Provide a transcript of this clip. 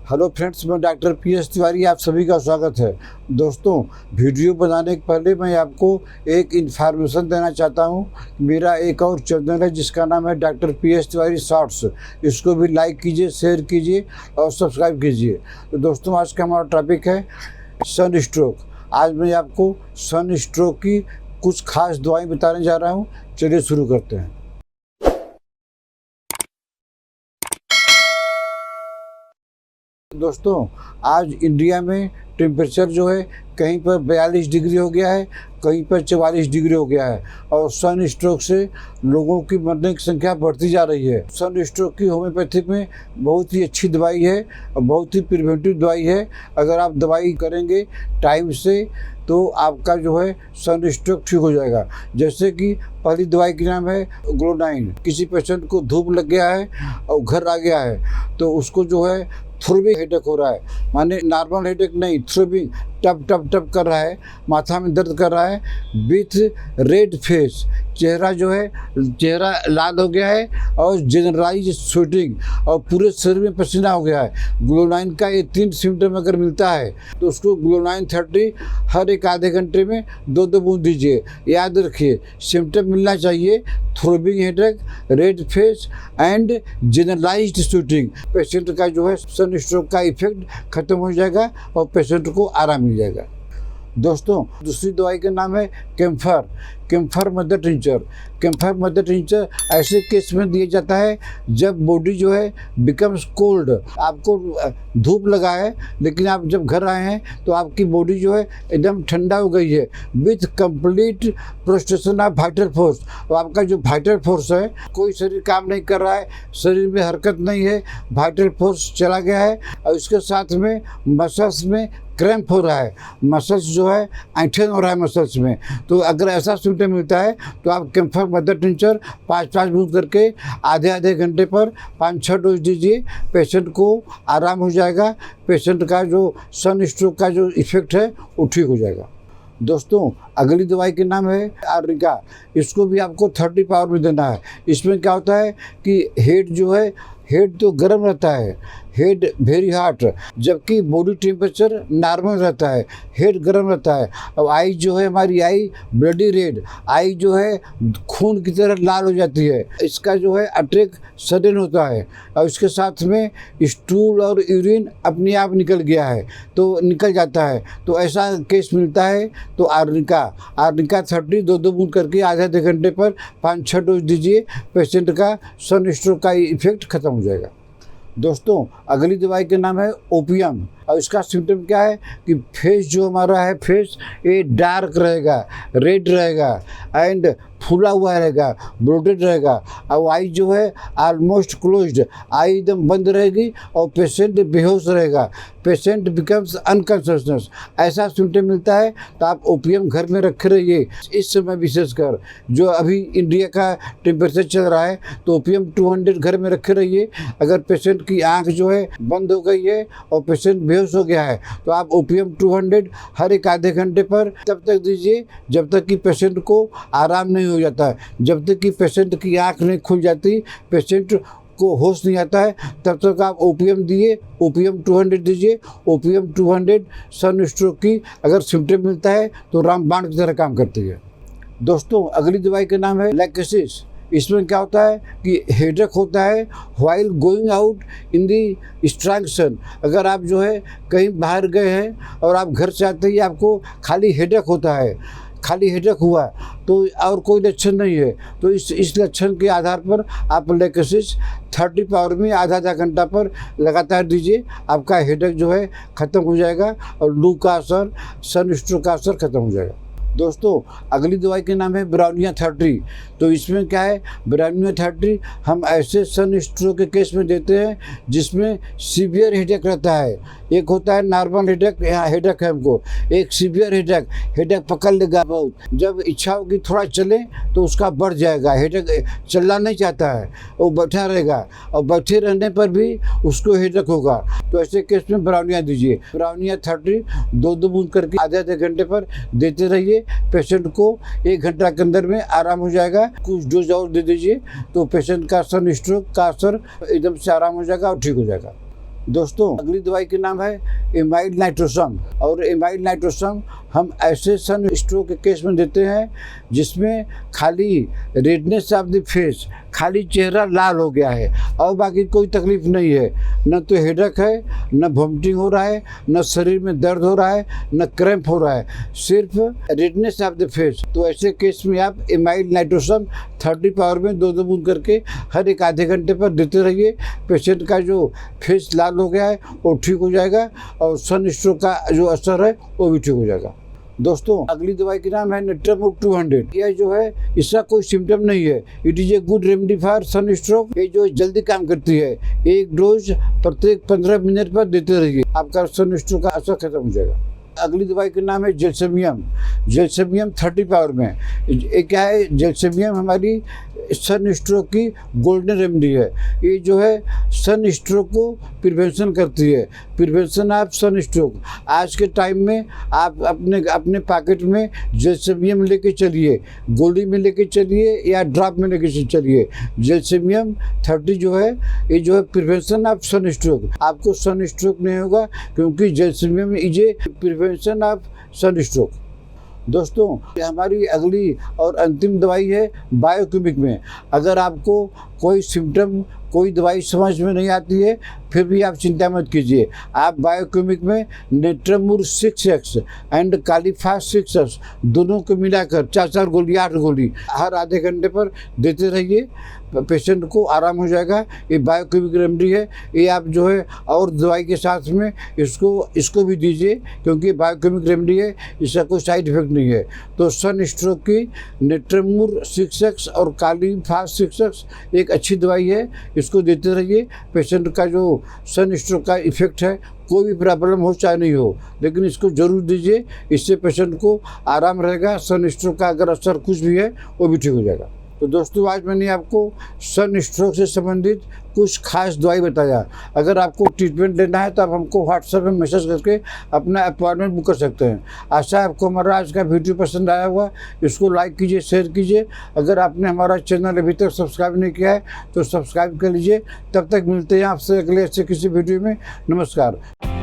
Hello friends, मैं doctor PS Tiwari, आप सभी का स्वागत है। दोस्तों, वीडियो बनाने के पहले मैं आपको एक इन्फॉर्मेशन देना चाहता हूं। मेरा एक और चैनल है जिसका नाम है डॉक्टर PS तिवारी शॉर्ट्स। इसको भी लाइक कीजिए, शेयर कीजिए और सब्सक्राइब कीजिए। तो दोस्तों, आज का हमारा टॉपिक है सन स्ट्रोक। आज मैं आपको सन स्ट्रोक की कुछ खास दवाएँ बताने जा रहा हूँ। चलिए शुरू करते हैं। दोस्तों, आज इंडिया में टेम्परेचर जो है कहीं पर 42 डिग्री हो गया है, कहीं पर 44 डिग्री हो गया है और सन स्ट्रोक से लोगों की मरने की संख्या बढ़ती जा रही है। सन स्ट्रोक की होम्योपैथिक में बहुत ही अच्छी दवाई है और बहुत ही प्रिवेंटिव दवाई है। अगर आप दवाई करेंगे टाइम से तो आपका जो है सन स्ट्रोक ठीक हो जाएगा। जैसे कि पहली दवाई का नाम है ग्लोनाइन। किसी पेशेंट को धूप लग गया है और घर आ गया है तो उसको जो है थ्रोबिंग हेडेक हो रहा है, माने नॉर्मल हेडेक नहीं, थ्रोबिंग टप टप टप कर रहा है, माथा में दर्द कर रहा है विथ रेड फेस, चेहरा जो है चेहरा लाल हो गया है और जनरलाइज स्वेटिंग और पूरे शरीर में पसीना हो गया है। ग्लोनाइन का ये 3 सिम्टम अगर मिलता है तो उसको ग्लोनाइन 30 हर एक आधे घंटे में 2-2 बूंद दीजिए। याद रखिए, सिम्टम मिलना चाहिए throbbing headache, red face and generalised sweating. Patient का जो है सन स्ट्रोक का इफेक्ट खत्म हो जाएगा और पेशेंट को आराम मिल जाएगा। दोस्तों, दूसरी दवाई का नाम है camphor mother tincture. Camphor mother tincture ऐसे केस में दिया जाता है जब बॉडी जो है बिकम्स कोल्ड। आपको धूप लगा है लेकिन आप जब घर आए हैं तो आपकी बॉडी जो है एकदम ठंडा हो गई है with complete prostration of vital force. और आपका जो वाइटल फोर्स है, कोई शरीर काम नहीं कर रहा है, शरीर में हरकत नहीं है, वाइटल फोर्स चला गया है और इसके साथ में मसल्स में क्रैम्प हो रहा है, मसल्स जो है ऐंठन हो रहा है मसल्स में। तो अगर ऐसा सिम्टम मिलता है तो आप कैम्फर मदर टिंचर 5-5 बूंद करके आधे घंटे पर 5-6 डोज दीजिए। पेशेंट को आराम हो जाएगा, पेशेंट का जो सन स्ट्रोक का जो इफेक्ट है वो ठीक हो जाएगा। दोस्तों, अगली दवाई के नाम है आर्निका। इसको भी आपको 30 पावर में देना है। इसमें क्या होता है कि हेड जो है, हेड तो गर्म रहता है, हेड वेरी हॉट, जबकि बॉडी टेम्परेचर नॉर्मल रहता है, हेड गर्म रहता है। अब आई जो है हमारी आई ब्लडी रेड, आई जो है खून की तरह लाल हो जाती है। इसका जो है अटैक सडन होता है और इसके साथ में स्टूल और यूरिन अपने आप निकल गया है तो निकल जाता है। तो ऐसा केस मिलता है तो आर्निका 30 2-2 बूंद करके आधे घंटे पर 5-6 डोज दीजिए। पेशेंट का सन स्ट्रोक का इफेक्ट खत्म हो जाएगा। दोस्तों, अगली दवाई का नाम है ओपियम और इसका सिम्टम क्या है कि फेस जो हमारा है, फेस ये डार्क रहेगा, रेड रहेगा एंड फूला हुआ रहेगा, ब्लोटेड रहेगा और आई जो है ऑलमोस्ट क्लोज्ड, आई एकदम बंद रहेगी और पेशेंट बेहोश रहेगा, पेशेंट बिकम्स अनकॉन्शियसनेस। ऐसा सिम्टम मिलता है तो आप ओपियम घर में रखे रहिए। इस समय विशेषकर जो अभी इंडिया का टेम्परेचर चल रहा है तो ओपियम 200 घर में रखे रहिए। अगर पेशेंट की आँख जो है बंद हो गई है और पेशेंट बेहोश हो गया है तो आप ओपियम 200 हर एक आधे घंटे पर तब तक दीजिए जब तक कि पेशेंट को आराम नहीं हो जाता है। जब तक कि पेशेंट की आँख नहीं खुल जाती, पेशेंट को होश नहीं आता है, तब तक आप ओपियम दिए, ओपियम 200 दीजिए। ओपियम 200 सन स्ट्रोक की अगर सिम्टम मिलता है तो रामबाण की तरह काम करती है। दोस्तों, अगली दवाई का नाम है लैक्सिस। इसमें क्या होता है कि हेडेक होता है while going out in the strong sun. अगर आप जो है कहीं बाहर गए हैं और आप घर से आते ही आपको खाली हेडेक होता है, खाली हेडेक हुआ तो और कोई लक्षण नहीं है तो इस लक्षण के आधार पर आप लैक्सिस 30 पावर में आधा घंटा पर लगातार दीजिए। आपका हेडेक जो है ख़त्म हो जाएगा और लू का असर, सन स्ट्रोक का असर खत्म हो जाएगा। दोस्तों, अगली दवाई के नाम है ब्राउनिया 30। तो इसमें क्या है, ब्राउनिया 30 हम ऐसे सन स्ट्रोक के केस में देते हैं जिसमें सीवियर हेडेक रहता है। एक होता है नॉर्मल हेडेक, यहाँ हेडेक है हमको, एक सीवियर हेडेक पकड़ लेगा बहुत। जब इच्छा होगी थोड़ा चले तो उसका बढ़ जाएगा, हेडेक चलना नहीं चाहता है, वो बैठा रहेगा और बैठे रहने पर भी उसको हेडेक होगा। तो ऐसे केस में ब्राउनिया दीजिए। ब्राउनिया 30 2-2 बूंद करके आधे घंटे पर देते रहिए। पेशेंट को 1 घंटा के अंदर में आराम हो जाएगा। कुछ डोज और दे दीजिए तो पेशेंट का सन स्ट्रोक का असर एकदम से आराम हो जाएगा और ठीक हो जाएगा। दोस्तों अगली दवाई के नाम है एमाइड नाइट्रोसम। और एमाइड नाइट्रोसम हम ऐसे सन स्ट्रोक के केस में देते हैं जिसमें खाली रेडनेस ऑफ द फेस, खाली चेहरा लाल हो गया है और बाकी कोई तकलीफ नहीं है, न तो हेडेक है, न वॉमिटिंग हो रहा है, न शरीर में दर्द हो रहा है, न क्रैम्प हो रहा है, सिर्फ रेडनेस ऑफ द फेस। तो ऐसे केस में आप एमाइड नाइट्रोसम 30 पावर में 2-2 बूंद करके हर एक आधे घंटे पर देते रहिए। पेशेंट का जो फेस लाल हो गया है वो ठीक हो जाएगा और सन स्ट्रोक का जो असर है वो भी ठीक हो जाएगा। दोस्तों अगली दवाई का नाम है नेट्रामूर 200। यह जो है इसका कोई सिम्टम नहीं है। It is a good remedy for sunstroke. ये जो जल्दी काम करती है, एक डोज प्रत्येक 15 मिनट पर देते रहिए, आपका सन स्ट्रोक का असर खत्म हो जाएगा। अगली दवाई का नाम है जेल्सेमियम। जेल्सेमियम 30 पावर में। ये क्या है, जेल्सेमियम हमारी सन स्ट्रोक की गोल्डन रेमेडी है। ये जो है सन स्ट्रोक को प्रिवेंशन करती है, प्रिवेंशन ऑफ सन स्ट्रोक। आज के टाइम में आप अपने पॉकेट में जेल्सेमियम लेके चलिए, गोली में लेके चलिए या ड्रॉप में लेके चलिए। जेल्सेमियम 30 जो है ये जो है प्रिवेंशन ऑफ सन स्ट्रोक। आपको सन स्ट्रोक नहीं होगा क्योंकि gelsemium is a prevention of sun stroke. दोस्तों हमारी अगली और अंतिम दवाई है बायोकेमिक में। अगर आपको कोई सिम्टम, कोई दवाई समझ में नहीं आती है, फिर भी आप चिंता मत कीजिए। आप बायोकेमिक में नेट्रामूर 6X एंड कालीफास 6X दोनों को मिलाकर 4-4 गोली, 8 गोली हर आधे घंटे पर देते रहिए। पेशेंट को आराम हो जाएगा। ये बायोकेमिक रेमेडी है। ये आप जो है और दवाई के साथ में इसको भी दीजिए क्योंकि बायोकेमिक रेमेडी है, इसका कोई साइड इफेक्ट नहीं है। तो सन स्ट्रोक की नेट्रामूर 6X और कालीफास 6X एक अच्छी दवाई है, इसको देते रहिए। पेशेंट का जो सन स्ट्रोक का इफेक्ट है, कोई भी प्रॉब्लम हो चाहे नहीं हो, लेकिन इसको जरूर दीजिए। इससे पेशेंट को आराम रहेगा। सन स्ट्रोक का अगर असर कुछ भी है वो भी ठीक हो जाएगा। तो दोस्तों आज मैंने आपको सन स्ट्रोक से संबंधित कुछ खास दवाई बताया। अगर आपको ट्रीटमेंट लेना है तो आप हमको व्हाट्सएप में मैसेज करके अपना अपॉइंटमेंट बुक कर सकते हैं। आशा है आपको हमारा आज का वीडियो पसंद आया होगा। इसको लाइक कीजिए, शेयर कीजिए। अगर आपने हमारा चैनल अभी तक सब्सक्राइब नहीं किया है तो सब्सक्राइब कर लीजिए। तब तक मिलते हैं आपसे अगले ऐसे किसी वीडियो में। नमस्कार।